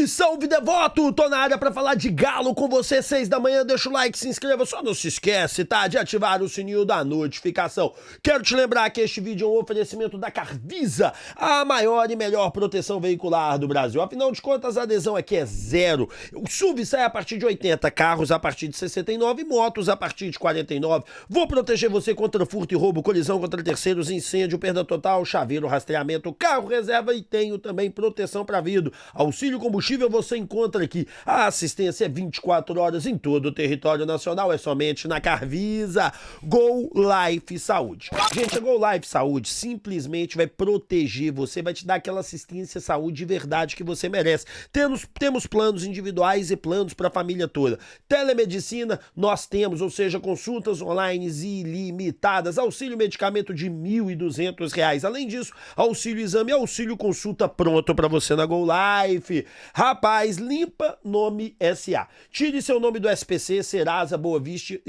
Salve, salve, devoto! Tô na área pra falar de Galo com você, 6 da manhã. Deixa o like, se inscreva, só não se esquece, tá? De ativar o sininho da notificação. Quero te lembrar que este vídeo é um oferecimento da Carvisa, a maior e melhor proteção veicular do Brasil. Afinal de contas, a adesão aqui é zero. O SUV sai a partir de 80, carros a partir de 69, motos a partir de 49. Vou proteger você contra furto e roubo, colisão contra terceiros, incêndio, perda total, chaveiro, rastreamento, carro reserva e tenho também proteção para vidro. Auxílio combustível você encontra aqui. A assistência é 24 horas em todo o território nacional, é somente na Carvisa. Go Life Saúde. Gente, a Go Life Saúde simplesmente vai proteger você, vai te dar aquela assistência saúde de verdade que você merece. Temos planos individuais e planos para a família toda. Telemedicina nós temos, ou seja, consultas online ilimitadas, auxílio medicamento de R$ 1.200. Além disso, auxílio exame e auxílio consulta pronto para você na Go Life. Rapaz, Limpa Nome SA. Tire seu nome do SPC, Serasa, Boa Vista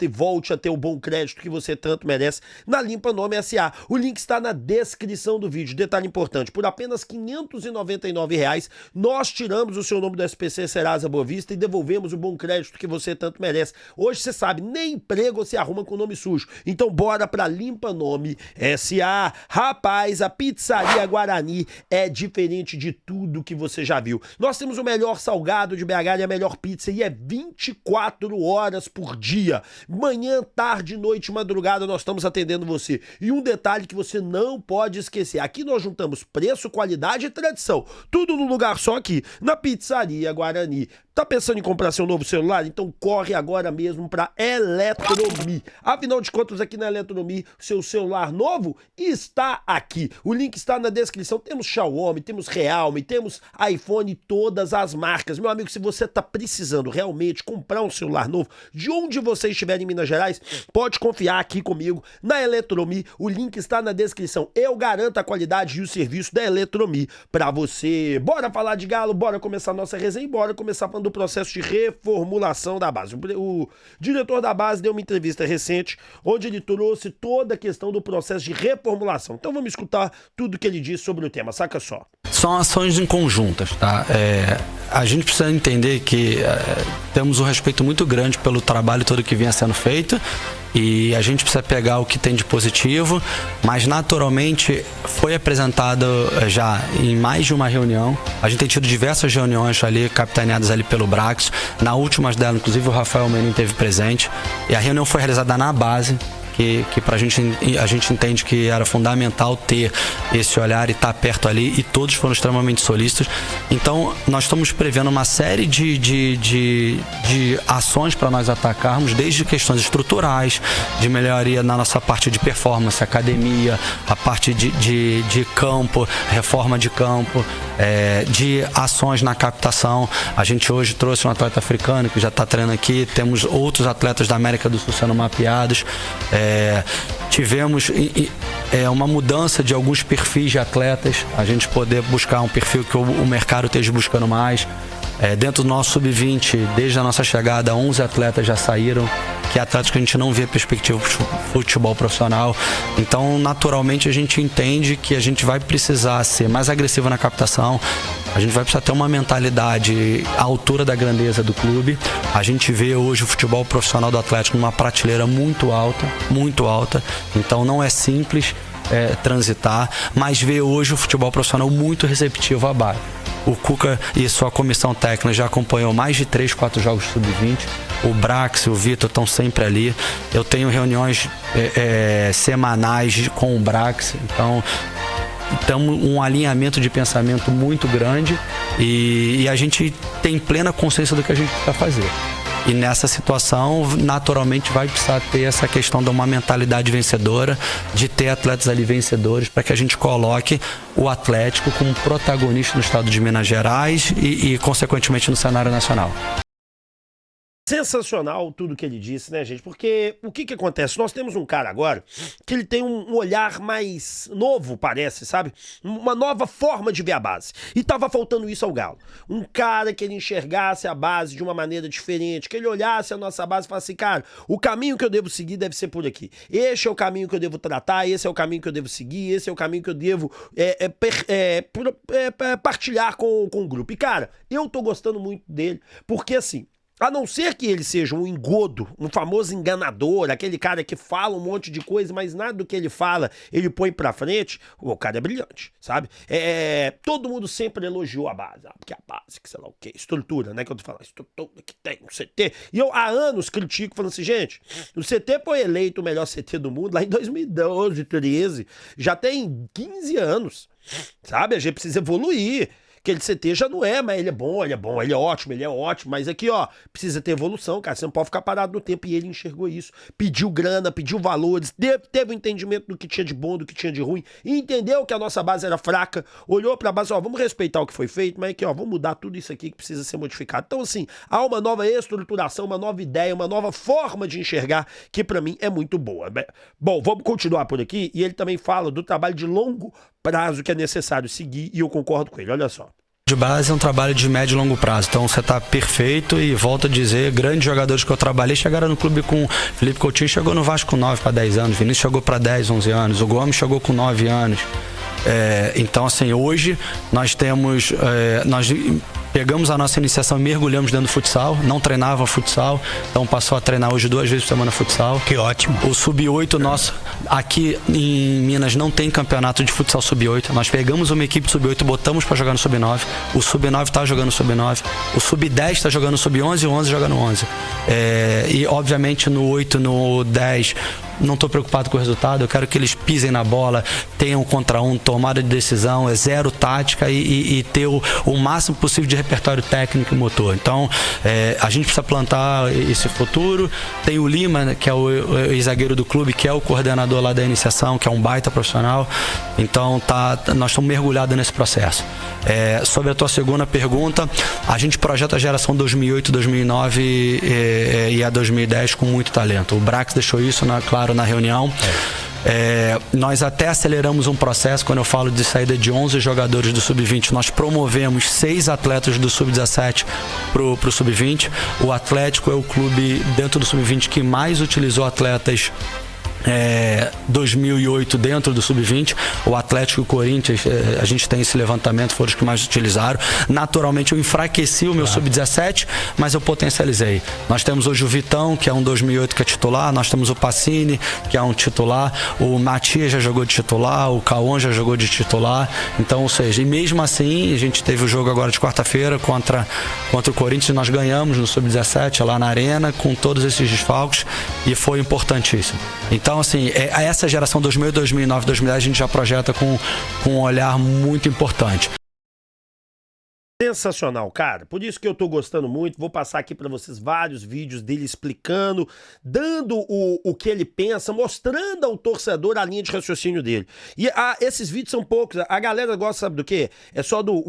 e volte a ter o bom crédito que você tanto merece na Limpa Nome SA. O link está na descrição do vídeo. Detalhe importante, por apenas R$ 599, nós tiramos o seu nome do SPC, Serasa, Boa Vista e devolvemos o bom crédito que você tanto merece. Hoje você sabe, nem emprego você arruma com nome sujo. Então bora pra Limpa Nome SA. Rapaz, a Pizzaria Guarani é diferente de tudo que você já viu. Nós temos o melhor salgado de BH e a melhor pizza e é 24 horas por dia. Manhã, tarde, noite, madrugada nós estamos atendendo você. E um detalhe que você não pode esquecer, aqui nós juntamos preço, qualidade e tradição. Tudo num lugar só aqui, na Pizzaria Guarani. Tá pensando em comprar seu novo celular? Então corre agora mesmo para Eletromi. Afinal de contas, aqui na Eletromi, seu celular novo está aqui. O link está na descrição. Temos Xiaomi, temos Realme, temos iPhone, todas as marcas. Meu amigo, se você tá precisando realmente comprar um celular novo, de onde você estiver em Minas Gerais, pode confiar aqui comigo na Eletromi. O link está na descrição. Eu garanto a qualidade e o serviço da Eletromi para você. Bora falar de Galo, bora começar a nossa resenha e bora começar falando do processo de reformulação da base. O diretor da base deu uma entrevista recente onde ele trouxe toda a questão do processo de reformulação. Então vamos escutar tudo que ele disse sobre o tema, saca só. São ações em conjuntas, tá? A gente precisa entender que temos um respeito muito grande pelo trabalho todo que vinha sendo feito e a gente precisa pegar o que tem de positivo, mas naturalmente foi apresentado já em mais de uma reunião. A gente tem tido diversas reuniões ali, capitaneadas ali pelo Brax. Na última delas, inclusive, o Rafael Menin esteve presente. E a reunião foi realizada na base, que a gente entende que era fundamental ter esse olhar e estar perto ali, e todos foram extremamente solícitos. Então nós estamos prevendo uma série de ações para nós atacarmos, desde questões estruturais, de melhoria na nossa parte de performance, academia, a parte de campo, reforma de campo, de ações na captação. A gente hoje trouxe um atleta africano que já está treinando aqui, temos outros atletas da América do Sul sendo mapeados. Tivemos uma mudança de alguns perfis de atletas, a gente poder buscar um perfil que o mercado esteja buscando mais. Dentro do nosso sub-20, desde a nossa chegada, 11 atletas já saíram, que é atletas que a gente não vê perspectiva de futebol profissional. Então, naturalmente, a gente entende que a gente vai precisar ser mais agressivo na captação, a gente vai precisar ter uma mentalidade à altura da grandeza do clube. A gente vê hoje o futebol profissional do Atlético numa prateleira muito alta, então não é simples transitar, mas vê hoje o futebol profissional muito receptivo à base. O Cuca e sua comissão técnica já acompanhou mais de 3, 4 jogos sub-20. O Brax e o Vitor estão sempre ali. Eu tenho reuniões semanais com o Brax, então temos um alinhamento de pensamento muito grande e a gente tem plena consciência do que a gente precisa fazer. E nessa situação, naturalmente, vai precisar ter essa questão de uma mentalidade vencedora, de ter atletas ali vencedores, para que a gente coloque o Atlético como protagonista no estado de Minas Gerais e consequentemente, no cenário nacional. Sensacional tudo que ele disse, né, gente? Porque o que acontece? Nós temos um cara agora que ele tem um olhar mais novo, parece, sabe? Uma nova forma de ver a base. E tava faltando isso ao Galo. Um cara que ele enxergasse a base de uma maneira diferente, que ele olhasse a nossa base e falasse assim, cara, o caminho que eu devo seguir deve ser por aqui. Este é o caminho que eu devo tratar, esse é o caminho que eu devo seguir, esse é o caminho que eu devo partilhar com o grupo. E, cara, eu tô gostando muito dele, porque assim, a não ser que ele seja um engodo, um famoso enganador, aquele cara que fala um monte de coisa, mas nada do que ele fala ele põe pra frente, o cara é brilhante, sabe? Todo mundo sempre elogiou a base, porque a base, que sei lá o quê, estrutura, né? Que eu tô falando, estrutura que tem no CT. E eu há anos critico, falando assim, gente, o CT foi eleito o melhor CT do mundo lá em 2012, 2013, já tem 15 anos, sabe? A gente precisa evoluir. Aquele CT já não é, mas ele é bom, ele é ótimo, mas aqui, ó, precisa ter evolução, cara, você não pode ficar parado no tempo, e ele enxergou isso, pediu grana, pediu valores, teve um entendimento do que tinha de bom, do que tinha de ruim, e entendeu que a nossa base era fraca, olhou pra base, ó, vamos respeitar o que foi feito, mas aqui, ó, vamos mudar tudo isso aqui que precisa ser modificado. Então, assim, há uma nova estruturação, uma nova ideia, uma nova forma de enxergar, que pra mim é muito boa. Bom, vamos continuar por aqui, e ele também fala do trabalho de longo prazo que é necessário seguir, e eu concordo com ele, olha só. De base é um trabalho de médio e longo prazo, então você tá perfeito e volto a dizer, grandes jogadores que eu trabalhei chegaram no clube com Felipe Coutinho, chegou no Vasco com 9 para 10 anos, Vinícius chegou para 10, 11 anos, o Gomes chegou com 9 anos. Então, assim, hoje nós temos, nós pegamos a nossa iniciação e mergulhamos dentro do futsal, não treinava futsal, então passou a treinar hoje 2 vezes por semana futsal. Que ótimo. O Sub-8 nosso, aqui em Minas não tem campeonato de futsal Sub-8, nós pegamos uma equipe Sub-8 e botamos para jogar no Sub-9, o Sub-9 tá jogando Sub-9, o Sub-10 tá jogando Sub-11 e o 11 joga no 11. E obviamente no 8, no 10... não estou preocupado com o resultado, eu quero que eles pisem na bola, tenham contra um, tomada de decisão, zero tática e ter o máximo possível de repertório técnico e motor. Então, a gente precisa plantar esse futuro. Tem o Lima, né, que é o ex-zagueiro do clube, que é o coordenador lá da iniciação, que é um baita profissional. Então, nós estamos mergulhados nesse processo. Sobre a tua segunda pergunta, a gente projeta a geração 2008, 2009 e a 2010 com muito talento. O Brax deixou isso claro na reunião. Nós até aceleramos um processo. Quando eu falo de saída de 11 jogadores do Sub-20, nós promovemos 6 atletas do Sub-17 pro Sub-20. O Atlético é o clube dentro do Sub-20 que mais utilizou atletas 2008 dentro do Sub-20. O Atlético e o Corinthians, a gente tem esse levantamento, foram os que mais utilizaram. Naturalmente eu enfraqueci o meu Sub-17, mas eu potencializei. Nós temos hoje o Vitão, que é um 2008 que é titular, nós temos o Pacini, que é um titular, o Matias já jogou de titular, o Cauã já jogou de titular. Então, ou seja, e mesmo assim, a gente teve o jogo agora de quarta-feira contra o Corinthians e nós ganhamos no Sub-17 lá na Arena com todos esses desfalques e foi importantíssimo. Então, assim, essa geração 2000, 2009, 2010 a gente já projeta com um olhar muito importante. Sensacional, cara. Por isso que eu tô gostando muito. Vou passar aqui pra vocês vários vídeos dele explicando, dando o que ele pensa, mostrando ao torcedor a linha de raciocínio dele. E esses vídeos são poucos. A galera gosta, sabe do quê? É só do...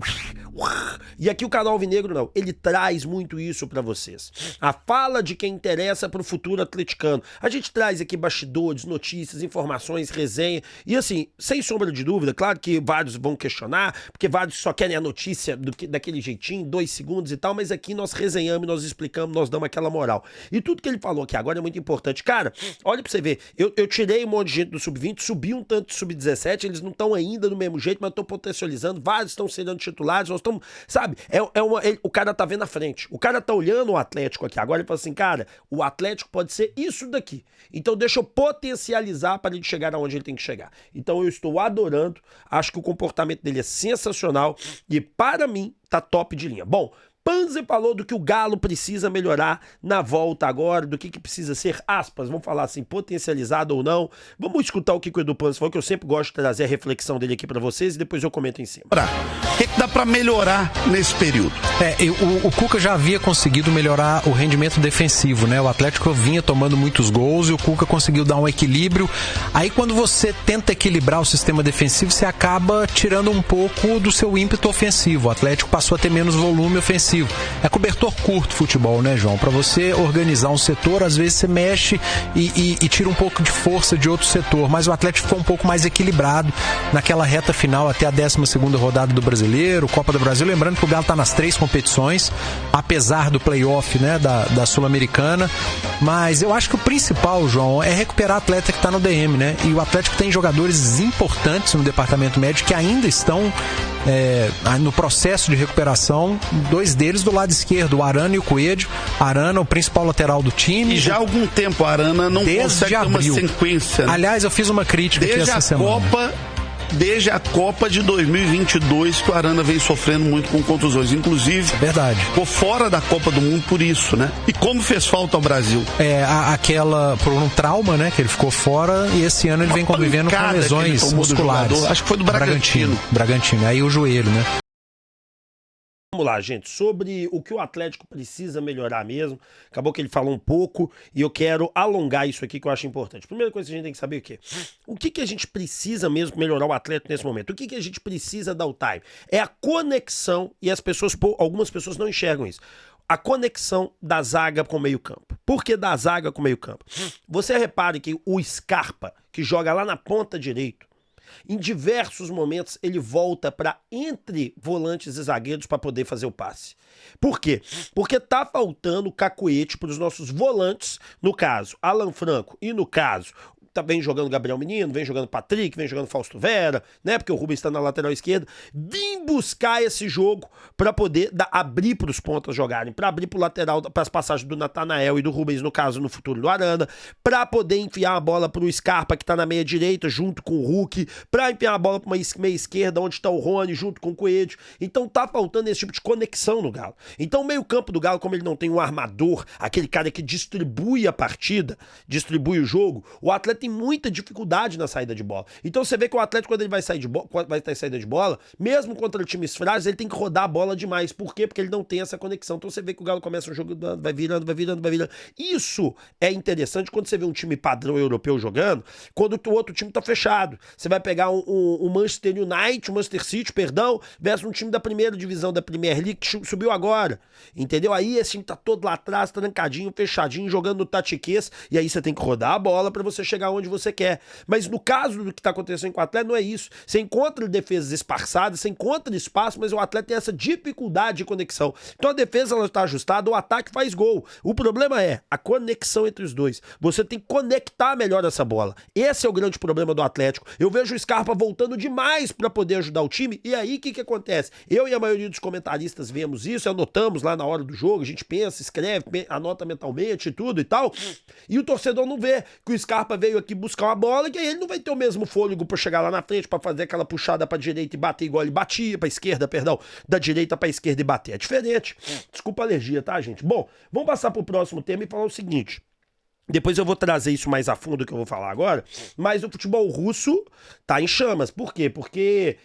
E aqui o canal Alvinegro não. Ele traz muito isso pra vocês. A fala de quem interessa pro futuro atleticano. A gente traz aqui bastidores, notícias, informações, resenha. E assim, sem sombra de dúvida, claro que vários vão questionar, porque vários só querem a notícia daquele jeitinho, 2 segundos e tal, mas aqui nós resenhamos, nós explicamos, nós damos aquela moral. E tudo que ele falou aqui agora é muito importante. Cara, olha pra você ver, eu tirei um monte de gente do Sub-20, subi um tanto do Sub-17, eles não estão ainda do mesmo jeito, mas eu tô potencializando, vários estão sendo titulares, nós estamos, sabe, o cara tá vendo a frente, o cara tá olhando o Atlético aqui, agora ele fala assim, cara, o Atlético pode ser isso daqui, então deixa eu potencializar para ele chegar aonde ele tem que chegar. Então eu estou adorando, acho que o comportamento dele é sensacional e para mim tá top de linha. Bom, Panzi falou do que o Galo precisa melhorar na volta agora, do que precisa ser, aspas, vamos falar assim, potencializado ou não. Vamos escutar o que o Edu Panzi falou, que eu sempre gosto de trazer a reflexão dele aqui pra vocês e depois eu comento em cima. O que dá para melhorar nesse período. O Cuca já havia conseguido melhorar o rendimento defensivo, né? O Atlético vinha tomando muitos gols e o Cuca conseguiu dar um equilíbrio. Aí quando você tenta equilibrar o sistema defensivo, você acaba tirando um pouco do seu ímpeto ofensivo. O Atlético passou a ter menos volume ofensivo. É cobertor curto futebol, né, João? Para você organizar um setor, às vezes você mexe e tira um pouco de força de outro setor, mas o Atlético ficou um pouco mais equilibrado naquela reta final até a 12ª rodada do Brasileiro, Copa do Brasil, lembrando que o Galo está nas 3 competições, apesar do playoff, né, da Sul-Americana, mas eu acho que o principal, João, é recuperar o atleta que está no DM, né, e o Atlético tem jogadores importantes no departamento médico que ainda estão no processo de recuperação, 2 deles do lado esquerdo, o Arana e o Coelho. Arana, o principal lateral do time. E já há algum tempo a Arana não consegue ter uma sequência. Né? Aliás, eu fiz uma crítica aqui essa semana. Desde a Copa de 2022 que o Arana vem sofrendo muito com contusões. Inclusive, verdade, ficou fora da Copa do Mundo por isso, né? E como fez falta ao Brasil? Por um trauma, né? Que ele ficou fora e esse ano ele vem convivendo com lesões musculares. Acho que foi do Bragantino. Aí o joelho, né? Vamos lá, gente, sobre o que o Atlético precisa melhorar mesmo. Acabou que ele falou um pouco e eu quero alongar isso aqui que eu acho importante. Primeira coisa que a gente tem que saber é o quê? O que a gente precisa mesmo melhorar o Atlético nesse momento? O que a gente precisa dar o time? É a conexão, e algumas pessoas não enxergam isso. A conexão da zaga com o meio-campo. Por que da zaga com o meio-campo? Você repare que o Scarpa, que joga lá na ponta direita, em diversos momentos ele volta para entre volantes e zagueiros para poder fazer o passe. Por quê? Porque tá faltando cacuete para os nossos volantes, no caso Alan Franco e no caso vem jogando Gabriel Menino, vem jogando Patrick, vem jogando Fausto Vera, né? Porque o Rubens está na lateral esquerda. Vim buscar esse jogo para poder abrir para os pontas jogarem, para abrir para o lateral, para as passagens do Natanael e do Rubens, no caso, no futuro do Arana, para poder enfiar a bola para o Scarpa, que está na meia direita, junto com o Hulk, para enfiar a bola para uma meia esquerda, onde está o Rony, junto com o Coelho. Então tá faltando esse tipo de conexão no Galo. Então o meio campo do Galo, como ele não tem um armador, aquele cara que distribui a partida, distribui o jogo, o Atlético tem muita dificuldade na saída de bola. Então você vê que o Atlético, quando ele vai ter saída de bola, mesmo contra times frágeis, ele tem que rodar a bola demais. Por quê? Porque ele não tem essa conexão. Então você vê que o Galo começa um jogo, vai virando. Isso é interessante quando você vê um time padrão europeu jogando, quando o outro time tá fechado. Você vai pegar um Manchester United, um Manchester City, perdão, versus um time da primeira divisão da Premier League que subiu agora. Entendeu? Aí esse time tá todo lá atrás, trancadinho, fechadinho, jogando no tatiquês, e aí você tem que rodar a bola pra você chegar onde você quer. Mas no caso do que tá acontecendo com o Atlético, não é isso. Você encontra defesas esparçadas, você encontra espaço, mas o Atlético tem essa dificuldade de conexão. Então a defesa ela tá ajustada, o ataque faz gol. O problema é a conexão entre os dois. Você tem que conectar melhor essa bola. Esse é o grande problema do Atlético. Eu vejo o Scarpa voltando demais para poder ajudar o time, e aí o que acontece? Eu e a maioria dos comentaristas vemos isso, anotamos lá na hora do jogo, a gente pensa, escreve, anota mentalmente e tudo e tal, e o torcedor não vê que o Scarpa veio aqui buscar uma bola, que aí ele não vai ter o mesmo fôlego para chegar lá na frente, para fazer aquela puxada para direita e bater igual ele batia, para esquerda, perdão, da direita para esquerda e bater. É diferente. Desculpa a alergia, tá, gente? Bom, vamos passar pro próximo tema e falar o seguinte. Depois eu vou trazer isso mais a fundo que eu vou falar agora, mas o futebol russo tá em chamas. Por quê? Porque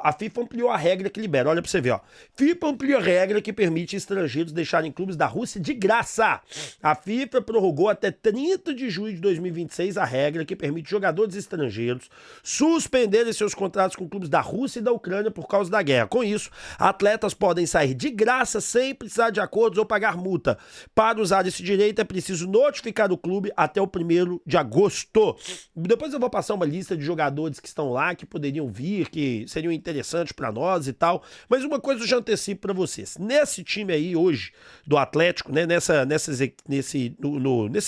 a FIFA ampliou a regra que libera. Olha pra você ver, ó. FIFA ampliou a regra que permite estrangeiros deixarem clubes da Rússia de graça. A FIFA prorrogou até 30 de junho de 2026 a regra que permite jogadores estrangeiros suspenderem seus contratos com clubes da Rússia e da Ucrânia por causa da guerra. Com isso, atletas podem sair de graça sem precisar de acordos ou pagar multa. Para usar esse direito é preciso notificar o clube até o 1º de agosto. Depois eu vou passar uma lista de jogadores que estão lá, que poderiam vir, que seriam interessantes pra nós e tal, mas uma coisa eu já antecipo pra vocês. Nesse time aí hoje do Atlético, né, nesse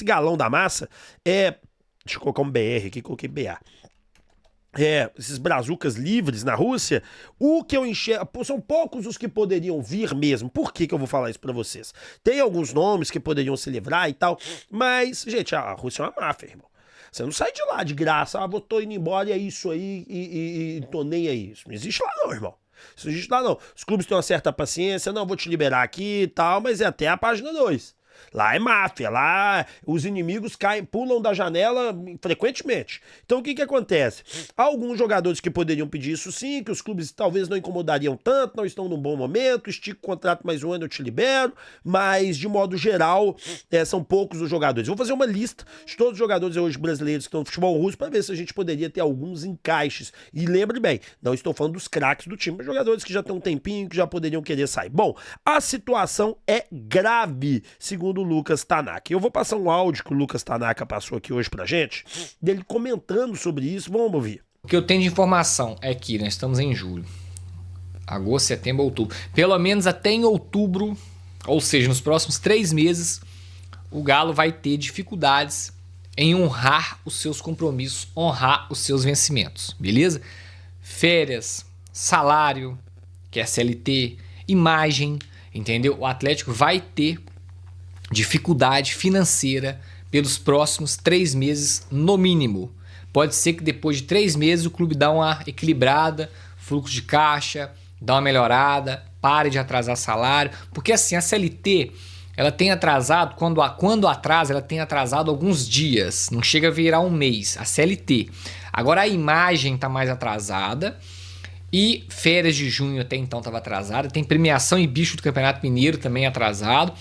galão da massa, deixa eu colocar um BR aqui, coloquei BA. Esses brazucas livres na Rússia, o que eu enxergo, são poucos os que poderiam vir mesmo. Por que eu vou falar isso pra vocês? Tem alguns nomes que poderiam se livrar e tal, mas, gente, a Rússia é uma máfia, irmão. Você não sai de lá de graça, tô indo embora e é isso aí, e tô nem aí. Isso não existe lá não, irmão. Isso não existe lá não. Os clubes têm uma certa paciência, não, vou te liberar aqui e tal, mas é até a página 2. Lá é máfia, lá os inimigos pulam da janela frequentemente. Então o que acontece? Há alguns jogadores que poderiam pedir isso sim, que os clubes talvez não incomodariam tanto, não estão num bom momento, estica o contrato mais um ano, eu te libero, mas de modo geral, são poucos os jogadores. Vou fazer uma lista de todos os jogadores hoje brasileiros que estão no futebol russo para ver se a gente poderia ter alguns encaixes. E lembre bem, não estou falando dos craques do time, mas jogadores que já têm um tempinho, que já poderiam querer sair. Bom, a situação é grave, segundo o Lucas Tanaka. Eu vou passar um áudio que o Lucas Tanaka passou aqui hoje pra gente, dele comentando sobre isso. Vamos ouvir. O que eu tenho de informação é que nós estamos em julho, agosto, setembro, outubro. Pelo menos até em outubro, ou seja, nos próximos 3 meses, o Galo vai ter dificuldades em honrar os seus compromissos, honrar os seus vencimentos, beleza? Férias, salário, que é CLT, imagem, entendeu? O Atlético vai ter dificuldade financeira pelos próximos 3 meses no mínimo. Pode ser que depois de 3 meses o clube dá uma equilibrada, fluxo de caixa, dá uma melhorada, pare de atrasar salário, porque assim, a CLT, ela tem atrasado, quando atrasa, ela tem atrasado alguns dias, não chega a virar um mês, a CLT. Agora a imagem está mais atrasada, e férias de junho até então estava atrasada, tem premiação e bicho do Campeonato Mineiro também atrasado.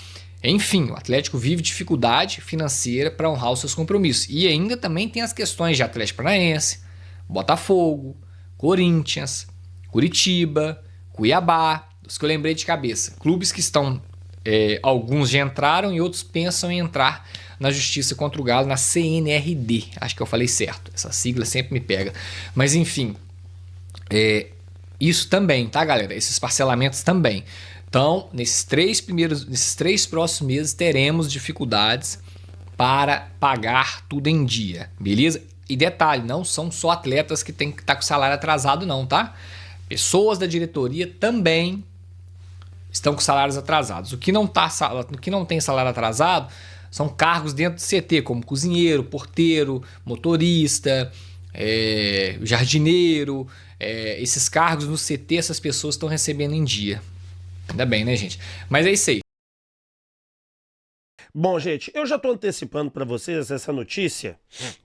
Enfim, o Atlético vive dificuldade financeira para honrar os seus compromissos. E ainda também tem as questões de Atlético Paranaense, Botafogo, Corinthians, Curitiba, Cuiabá, os que eu lembrei de cabeça. Clubes que estão, alguns já entraram e outros pensam em entrar na justiça contra o Galo, na CNRD. Acho que eu falei certo, essa sigla sempre me pega. Mas enfim, isso também, tá, galera? Esses parcelamentos também. Então, nesses 3 próximos meses, teremos dificuldades para pagar tudo em dia, beleza? E detalhe, não são só atletas que tem que estar com salário atrasado não, tá? Pessoas da diretoria também estão com salários atrasados. O que não tem salário atrasado são cargos dentro do CT, como cozinheiro, porteiro, motorista, jardineiro. Esses cargos no CT, essas pessoas estão recebendo em dia. Ainda bem, né, gente? Mas é isso aí. Bom, gente, eu já tô antecipando pra vocês essa notícia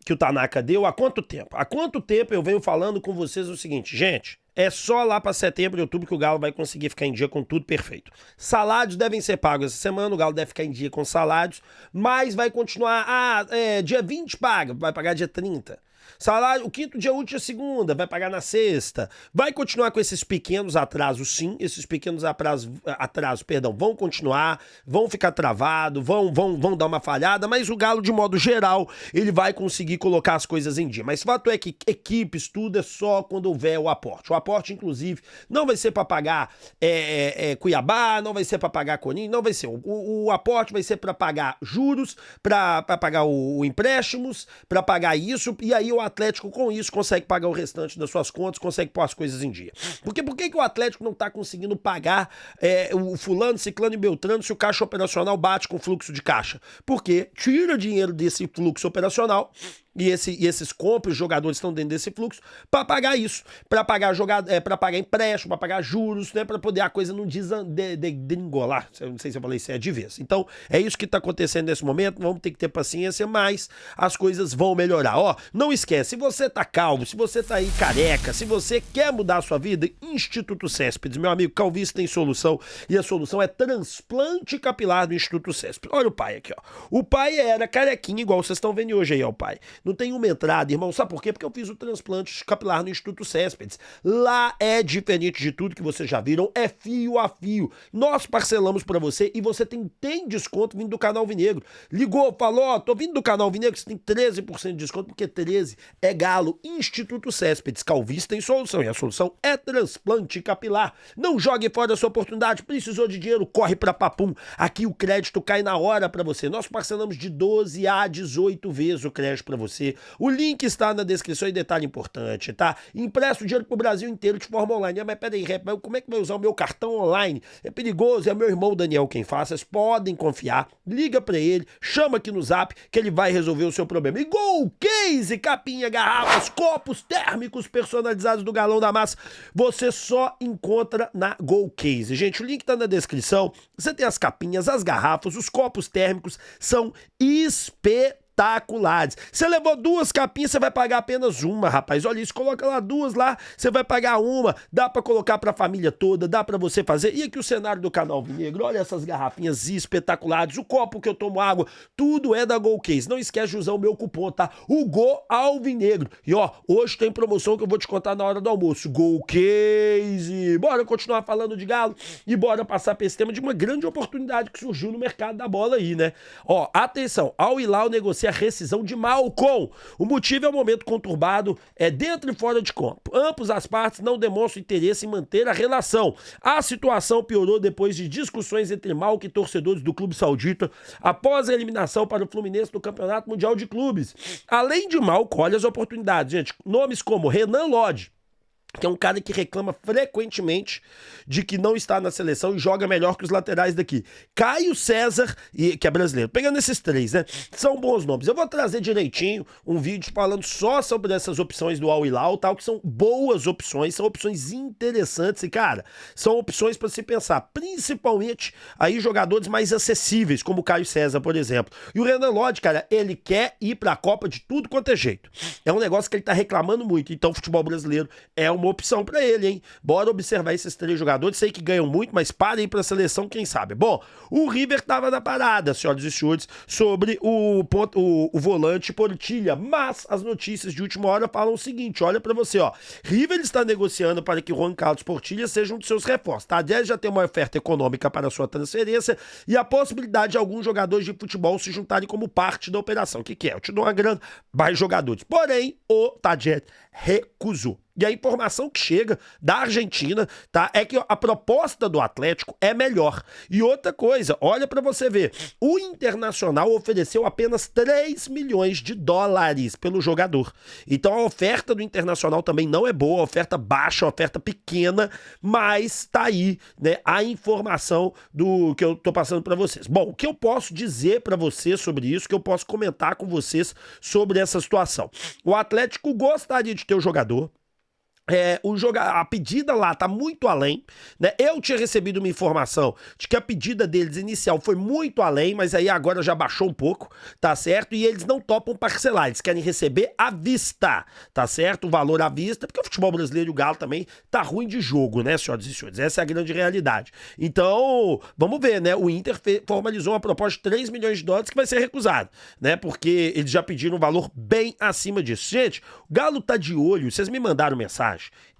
que o Tanaka deu há quanto tempo? Há quanto tempo eu venho falando com vocês o seguinte, gente, é só lá pra setembro e outubro que o Galo vai conseguir ficar em dia com tudo perfeito. Salários devem ser pagos essa semana, o Galo deve ficar em dia com salários, mas vai continuar, dia 20 paga, vai pagar dia 30. Salário, o quinto dia útil é segunda, vai pagar na sexta. Vai continuar com esses pequenos atrasos, sim. Esses pequenos atrasos, vão continuar, vão ficar travados, vão dar uma falhada, mas o Galo, de modo geral, ele vai conseguir colocar as coisas em dia. Mas o fato é que equipes, tudo é só quando houver o aporte. O aporte, inclusive, não vai ser para pagar Cuiabá, não vai ser para pagar Corinthians, não vai ser. O aporte vai ser para pagar juros, para pagar o empréstimos, para pagar isso, e aí o Atlético com isso consegue pagar o restante das suas contas, consegue pôr as coisas em dia. Porque por que o Atlético não tá conseguindo pagar o fulano, ciclano e beltrano se o caixa operacional bate com o fluxo de caixa? Porque tira dinheiro desse fluxo operacional e esses compras, os jogadores estão dentro desse fluxo para pagar isso, para pagar para pagar empréstimo, para pagar juros, né, para poder a coisa não degringolar. Não sei se eu falei isso de vez. Então, é isso que tá acontecendo nesse momento, vamos ter que ter paciência, mas as coisas vão melhorar. Ó, não esquece, se você tá calvo, se você tá aí careca, se você quer mudar a sua vida, Instituto Céspedes, meu amigo, calvície tem solução, e a solução é transplante capilar do Instituto Céspedes. Olha o pai aqui, ó. O pai era carequinho, igual vocês estão vendo hoje aí, ó, o pai. Não tem uma entrada, irmão. Sabe por quê? Porque eu fiz o transplante capilar no Instituto Céspedes. Lá é diferente de tudo que vocês já viram, é fio a fio. Nós parcelamos pra você e você tem desconto vindo do canal Alvinegro. Ligou, falou, ó, tô vindo do canal Alvinegro, você tem 13% de desconto, porque 13 é Galo. Instituto Céspedes, calvície tem solução, e a solução é transplante capilar. Não jogue fora a sua oportunidade, precisou de dinheiro, corre pra Papum. Aqui o crédito cai na hora pra você. Nós parcelamos de 12 a 18 vezes o crédito pra você. você. O link está na descrição e detalhe importante, tá? Empresta o dinheiro pro Brasil inteiro de forma online. Mas peraí, como é que vai usar o meu cartão online? É perigoso, é meu irmão Daniel quem faz. Vocês podem confiar. Liga pra ele, chama aqui no Zap que ele vai resolver o seu problema. E Gol Case, capinha, garrafas, copos térmicos personalizados do Galão da Massa, você só encontra na Gol Case. Gente, o link tá na descrição. Você tem as capinhas, as garrafas, os copos térmicos, são espetaculares. Você levou 2 capinhas, você vai pagar apenas uma, rapaz. Olha isso, coloca lá 2 lá, você vai pagar uma. Dá pra colocar pra família toda, dá pra você fazer. E aqui o cenário do canal Alvinegro, olha essas garrafinhas espetaculares. O copo que eu tomo água, tudo é da Gol Case. Não esquece de usar o meu cupom, tá? O Go Alvinegro. E ó, hoje tem promoção que eu vou te contar na hora do almoço. Gol Case. Bora continuar falando de Galo e bora passar pra esse tema de uma grande oportunidade que surgiu no mercado da bola aí, né? Ó, atenção, Al Hilal negocia a rescisão de Malcom. O motivo é o momento conturbado, dentro e fora de campo. Ambos as partes não demonstram interesse em manter a relação. A situação piorou depois de discussões entre Malcom e torcedores do clube saudita após a eliminação para o Fluminense do Campeonato Mundial de Clubes. Além de Malcom, olha as oportunidades, gente. Nomes como Renan Lodge, que é um cara que reclama frequentemente de que não está na seleção e joga melhor que os laterais daqui. Caio César, que é brasileiro. Pegando esses 3, né? São bons nomes. Eu vou trazer direitinho um vídeo falando só sobre essas opções do Al Hilal, tal, que são boas opções, são opções interessantes e, cara, são opções para se pensar, principalmente aí jogadores mais acessíveis, como o Caio César, por exemplo. E o Renan Lodge, cara, ele quer ir pra Copa de tudo quanto é jeito. É um negócio que ele tá reclamando muito, então o futebol brasileiro é uma opção pra ele, hein? Bora observar esses 3 jogadores, sei que ganham muito, mas parem pra seleção, quem sabe. Bom, o River tava na parada, senhoras e senhores, sobre o volante Portilha, mas as notícias de última hora falam o seguinte, olha pra você, ó, River está negociando para que Juan Carlos Portilha seja um de seus reforços, tá? Aliás, já tem uma oferta econômica para sua transferência e a possibilidade de alguns jogadores de futebol se juntarem como parte da operação. O que é? Eu te dou uma grana, mais jogadores. Porém, o Tadjet recusou. E a informação que chega da Argentina, tá, é que a proposta do Atlético é melhor. E outra coisa, olha pra você ver, o Internacional ofereceu apenas 3 milhões de dólares pelo jogador. Então a oferta do Internacional também não é boa, a oferta baixa, a oferta pequena, mas tá aí, né, a informação do que eu tô passando pra vocês. Bom, o que eu posso dizer pra vocês sobre isso, que eu posso comentar com vocês sobre essa situação. O Atlético gostaria de ter o jogador. A pedida lá tá muito além, né? Eu tinha recebido uma informação de que a pedida deles inicial foi muito além, mas aí agora já baixou um pouco, tá certo? E eles não topam parcelar, eles querem receber à vista, tá certo? O valor à vista, porque o futebol brasileiro e o Galo também tá ruim de jogo, né, senhoras e senhores? Essa é a grande realidade. Então, vamos ver, né? O Inter formalizou uma proposta de 3 milhões de dólares que vai ser recusada, né? Porque eles já pediram um valor bem acima disso. Gente, o Galo tá de olho, vocês me mandaram mensagem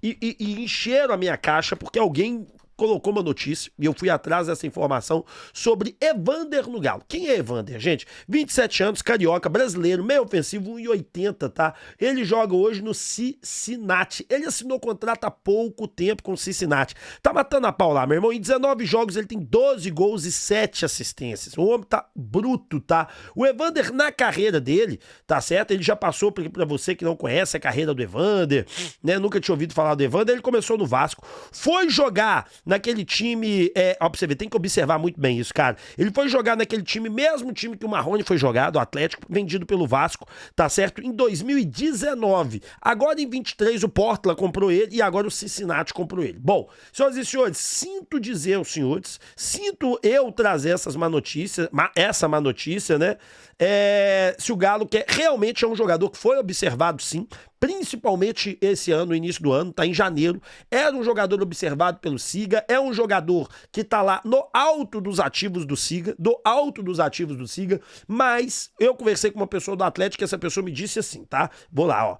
e encheram a minha caixa porque alguém colocou uma notícia, e eu fui atrás dessa informação, sobre Evander no Galo. Quem é Evander, gente? 27 anos, carioca, brasileiro, meio ofensivo, 1,80, tá? Ele joga hoje no Cincinnati. Ele assinou contrato há pouco tempo com o Cincinnati. Tá matando a pau lá, meu irmão. Em 19 jogos ele tem 12 gols e 7 assistências. O homem tá bruto, tá? O Evander, na carreira dele, tá certo? Ele já passou, pra você que não conhece a carreira do Evander, né? Nunca tinha ouvido falar do Evander. Ele começou no Vasco, foi jogar naquele time, ó, pra você ver, tem que observar muito bem isso, cara. Ele foi jogar naquele time, mesmo time que o Marrone foi jogado, o Atlético, vendido pelo Vasco, tá certo? Em 2019. Agora em 23 o Portland comprou ele e agora o Cincinnati comprou ele. Bom, senhoras e senhores, sinto dizer aos senhores, sinto eu trazer essa má notícia, né? Se o Galo realmente é um jogador que foi observado, sim, principalmente esse ano, no início do ano, tá em janeiro, era um jogador observado pelo Siga, é um jogador que tá lá no alto dos ativos do Siga, mas eu conversei com uma pessoa do Atlético e essa pessoa me disse assim, tá? Vou lá, ó.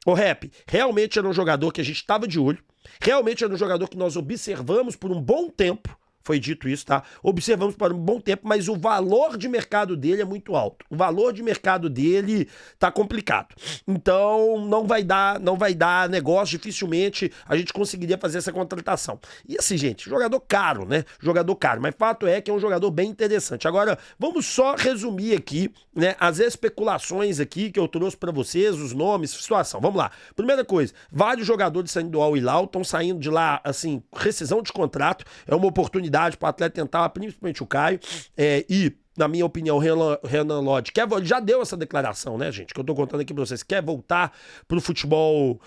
O Rap, realmente era um jogador que a gente tava de olho, realmente era um jogador que nós observamos por um bom tempo, foi dito isso, tá? Observamos por um bom tempo, mas o valor de mercado dele é muito alto. O valor de mercado dele tá complicado. Então, não vai dar negócio, dificilmente a gente conseguiria fazer essa contratação. E assim, gente, jogador caro, né? Jogador caro, mas fato é que é um jogador bem interessante. Agora, vamos só resumir aqui, né, as especulações aqui que eu trouxe pra vocês, os nomes, situação. Vamos lá. Primeira coisa, vários jogadores saindo do Al Hilal, estão saindo de lá, assim, rescisão de contrato, é uma oportunidade para o atleta tentar, principalmente o Caio, na minha opinião, o Renan Lodge já deu essa declaração, né, gente? Que eu tô contando aqui pra vocês. Quer voltar pro futebol,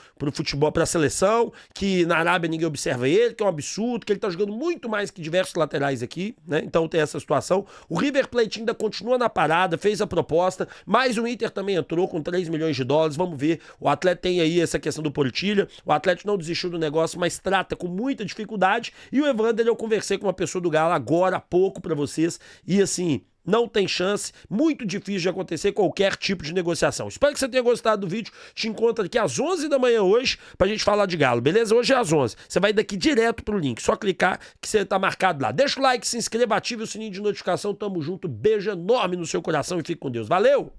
pra seleção, que na Arábia ninguém observa ele, que é um absurdo, que ele tá jogando muito mais que diversos laterais aqui, né? Então tem essa situação. O River Plate ainda continua na parada, fez a proposta, mas o Inter também entrou com 3 milhões de dólares. Vamos ver. O Atlético tem aí essa questão do Portilha. O Atlético não desistiu do negócio, mas trata com muita dificuldade. E o Evander, eu conversei com uma pessoa do Galo agora há pouco pra vocês. E assim, não tem chance, muito difícil de acontecer qualquer tipo de negociação. Espero que você tenha gostado do vídeo. Te encontro aqui às 11 da manhã hoje pra gente falar de Galo, beleza? Hoje é às 11. Você vai daqui direto pro link, só clicar que você tá marcado lá. Deixa o like, se inscreva, ative o sininho de notificação. Tamo junto, beijo enorme no seu coração e fique com Deus. Valeu!